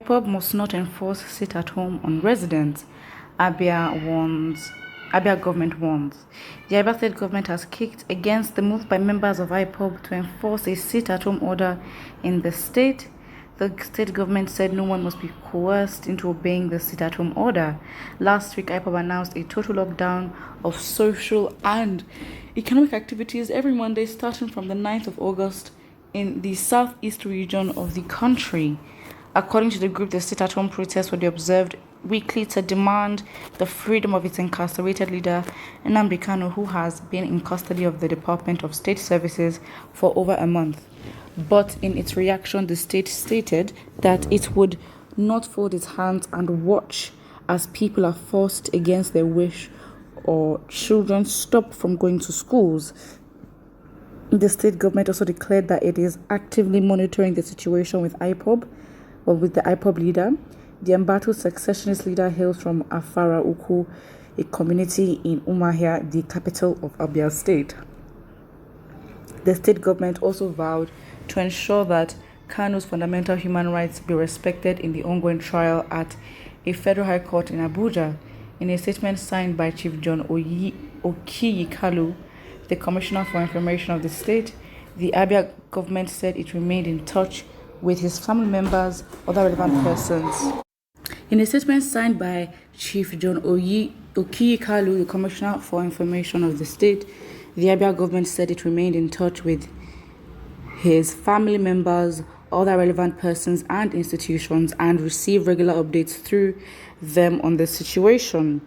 IPOB must not enforce sit-at-home on residents, ABIA government warns. The ABIA state government has kicked against the move by members of IPOB to enforce a sit-at-home order in the state. The state government said no one must be coerced into obeying the sit-at-home order. Last week, IPOB announced a total lockdown of social and economic activities every Monday starting from the 9th of August in the southeast region of the country. According to the group, the sit-at-home protests will be observed weekly to demand the freedom of its incarcerated leader, Nnamdi Kanu, who has been in custody of the Department of State Services for over a month. But in its reaction, the state stated that it would not fold its hands and watch as people are forced against their wish or children stop from going to schools. The state government also declared that it is actively monitoring the situation with IPOB, or with the IPOB leader. The embattled successionist leader hails from Afara Uku, a community in Umuahia, the capital of Abia State. The state government also vowed to ensure that Kanu's fundamental human rights be respected in the ongoing trial at a federal high court in Abuja. In a statement signed by Chief John Okiyikalu, the Commissioner for Information of the state, the ABIA government said it remained in touch with his family members, other relevant persons. In a statement signed by Chief John Okiyikalu, the Commissioner for Information of the state, the ABIA government said it remained in touch with his family members, other relevant persons and institutions, and received regular updates through them on the situation.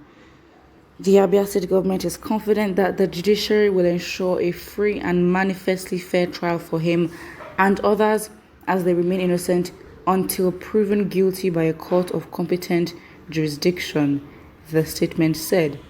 The Abia State government is confident that the judiciary will ensure a free and manifestly fair trial for him and others as they remain innocent until proven guilty by a court of competent jurisdiction, the statement said.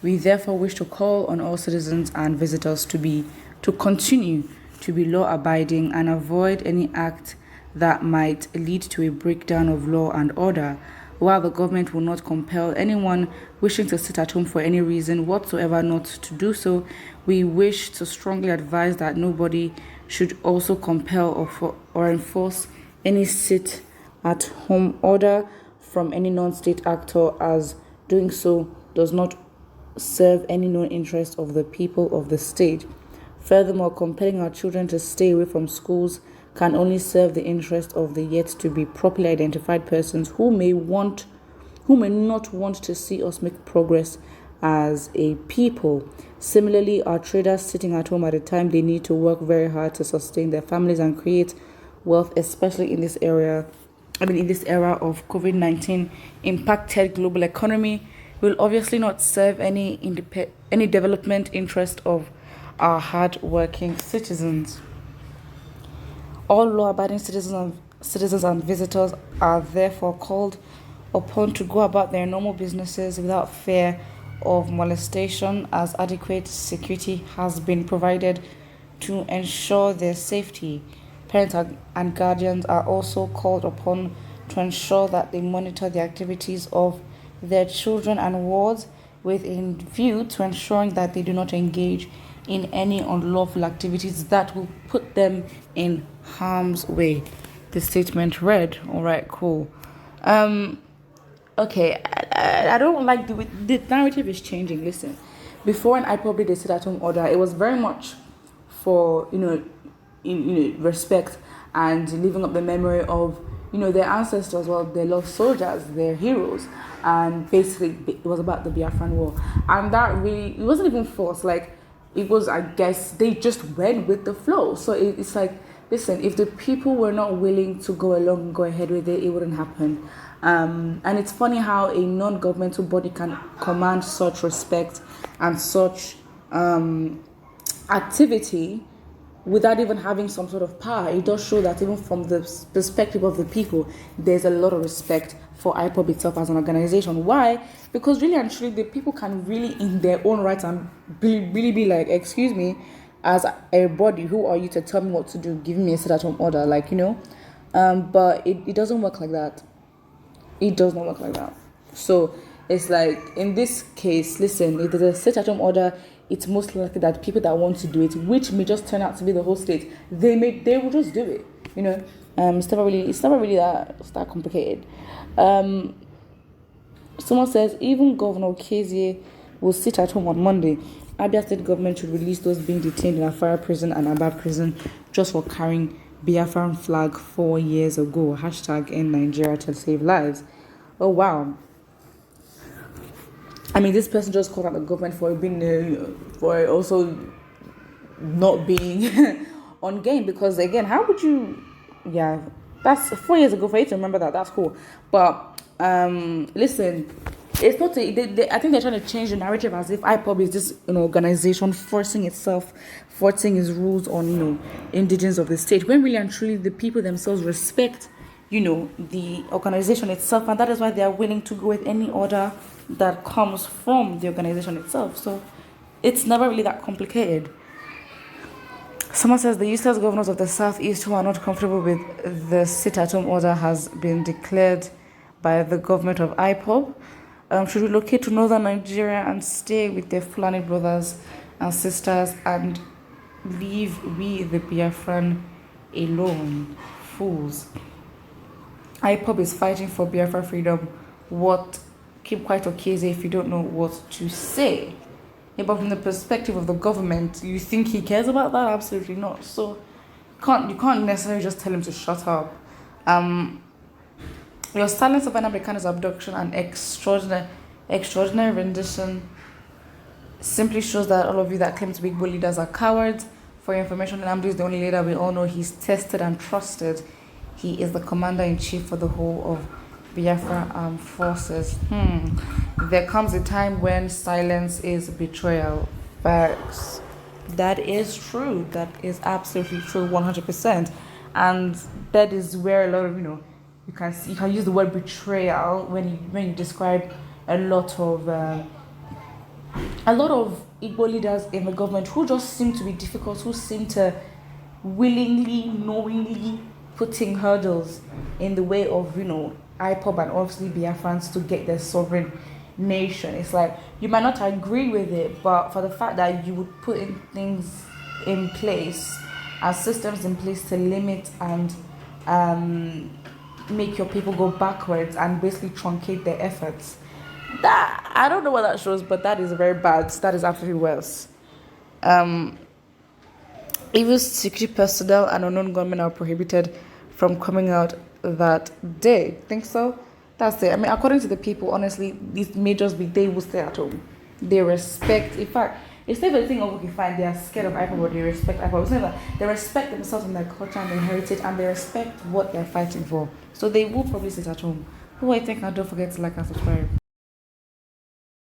We therefore wish to call on all citizens and visitors to continue to be law-abiding and avoid any act that might lead to a breakdown of law and order. While the government will not compel anyone wishing to sit at home for any reason whatsoever not to do so, we wish to strongly advise that nobody should also compel or enforce any sit-at-home order from any non-state actor, as doing so does not serve any known interest of the people of the state. Furthermore, compelling our children to stay away from schools can only serve the interest of the yet to be properly identified persons who may not want to see us make progress as a people. Similarly, our traders sitting at home at a time they need to work very hard to sustain their families and create wealth, especially in this era of COVID-19 impacted global economy, will obviously not serve any development interest of our hard-working citizens. All law-abiding citizens and visitors are therefore called upon to go about their normal businesses without fear of molestation, as adequate security has been provided to ensure their safety. Parents and guardians are also called upon to ensure that they monitor the activities of their children and wards with a view to ensuring that they do not engage in any unlawful activities that will put them in harm's way. The statement read. All right, cool. Okay, I don't like the narrative is changing. Listen, before when I probably did sit-at-home order, it was very much for respect and living up the memory of their ancestors, well, their lost soldiers, their heroes, and basically it was about the Biafran War, and that really, it wasn't even forced. Like, it was, I guess, they just went with the flow. So it's like, listen, if the people were not willing to go along and go ahead with it, it wouldn't happen. And it's funny how a non-governmental body can command such respect and such activity without even having some sort of power. It does show that even from the perspective of the people, there's a lot of respect for IPOB itself as an organization. Why? Because really and truly, the people can really, in their own right, and really be like, excuse me, as a body, who are you to tell me what to do? Give me a sit-at-home order, but it doesn't work like that. It does not work like that. So it's like, in this case, listen, if there's a sit-at-home order, it's most likely that people that want to do it, which may just turn out to be the whole state, they will just do it. It's never really that complicated. Um, Someone says even Governor Kezie will sit at home on Monday. Abia State government should release those being detained in Afara prison and Aba prison just for carrying Biafran flag 4 years ago. Hashtag in Nigeria to save lives. Oh wow. I mean, this person just called out the government for being for also not being on game, because again, how would you? Yeah, that's 4 years ago for you to remember that. That's cool, but listen, it's not. I think they're trying to change the narrative as if IPOB is this organization forcing its rules on indigents of the state, when really and truly the people themselves respect the organization itself, and that is why they are willing to go with any order that comes from the organization itself. So it's never really that complicated. Someone says the useless governors of the southeast who are not comfortable with the sit-at-home order has been declared by the government of IPOB should relocate to northern Nigeria and stay with their Fulani brothers and sisters and leave we the Biafran alone. Fools. IPOB is fighting for Biafra freedom. Keep quiet, Okeze, if you don't know what to say. Yeah, but from the perspective of the government, you think he cares about that? Absolutely not. So you can't necessarily just tell him to shut up. Your silence of an American's abduction and extraordinary rendition simply shows that all of you that claim to be Igbo leaders are cowards. For your information, Nnamdi is the only leader we all know. He's tested and trusted. He is the commander-in-chief for the whole of Biafra Armed Forces. There comes a time when silence is betrayal. Facts. That is true. That is absolutely true, 100%. And that is where a lot of you can use the word betrayal when you describe a lot of Igbo leaders in the government who just seem to be difficult, who seem to willingly, knowingly putting hurdles in the way of IPOB and obviously Biafrans to get their sovereign nation. It's like you might not agree with it, but for the fact that you would put in things in place as systems in place to limit and make your people go backwards and basically truncate their efforts. That I don't know what that shows, but that is very bad. That is absolutely worse. Even security personnel and unknown gunmen are prohibited from coming out that day. Think so? That's it. I mean, according to the people, honestly, these may just be they will stay at home. They respect. In fact, it's never a thing of okay, fine. They are scared of IPOB, but they respect IPOB. It's never. They respect themselves and their culture and their heritage, and they respect what they're fighting for. So they will probably sit at home. Who I think, and don't forget to like and subscribe.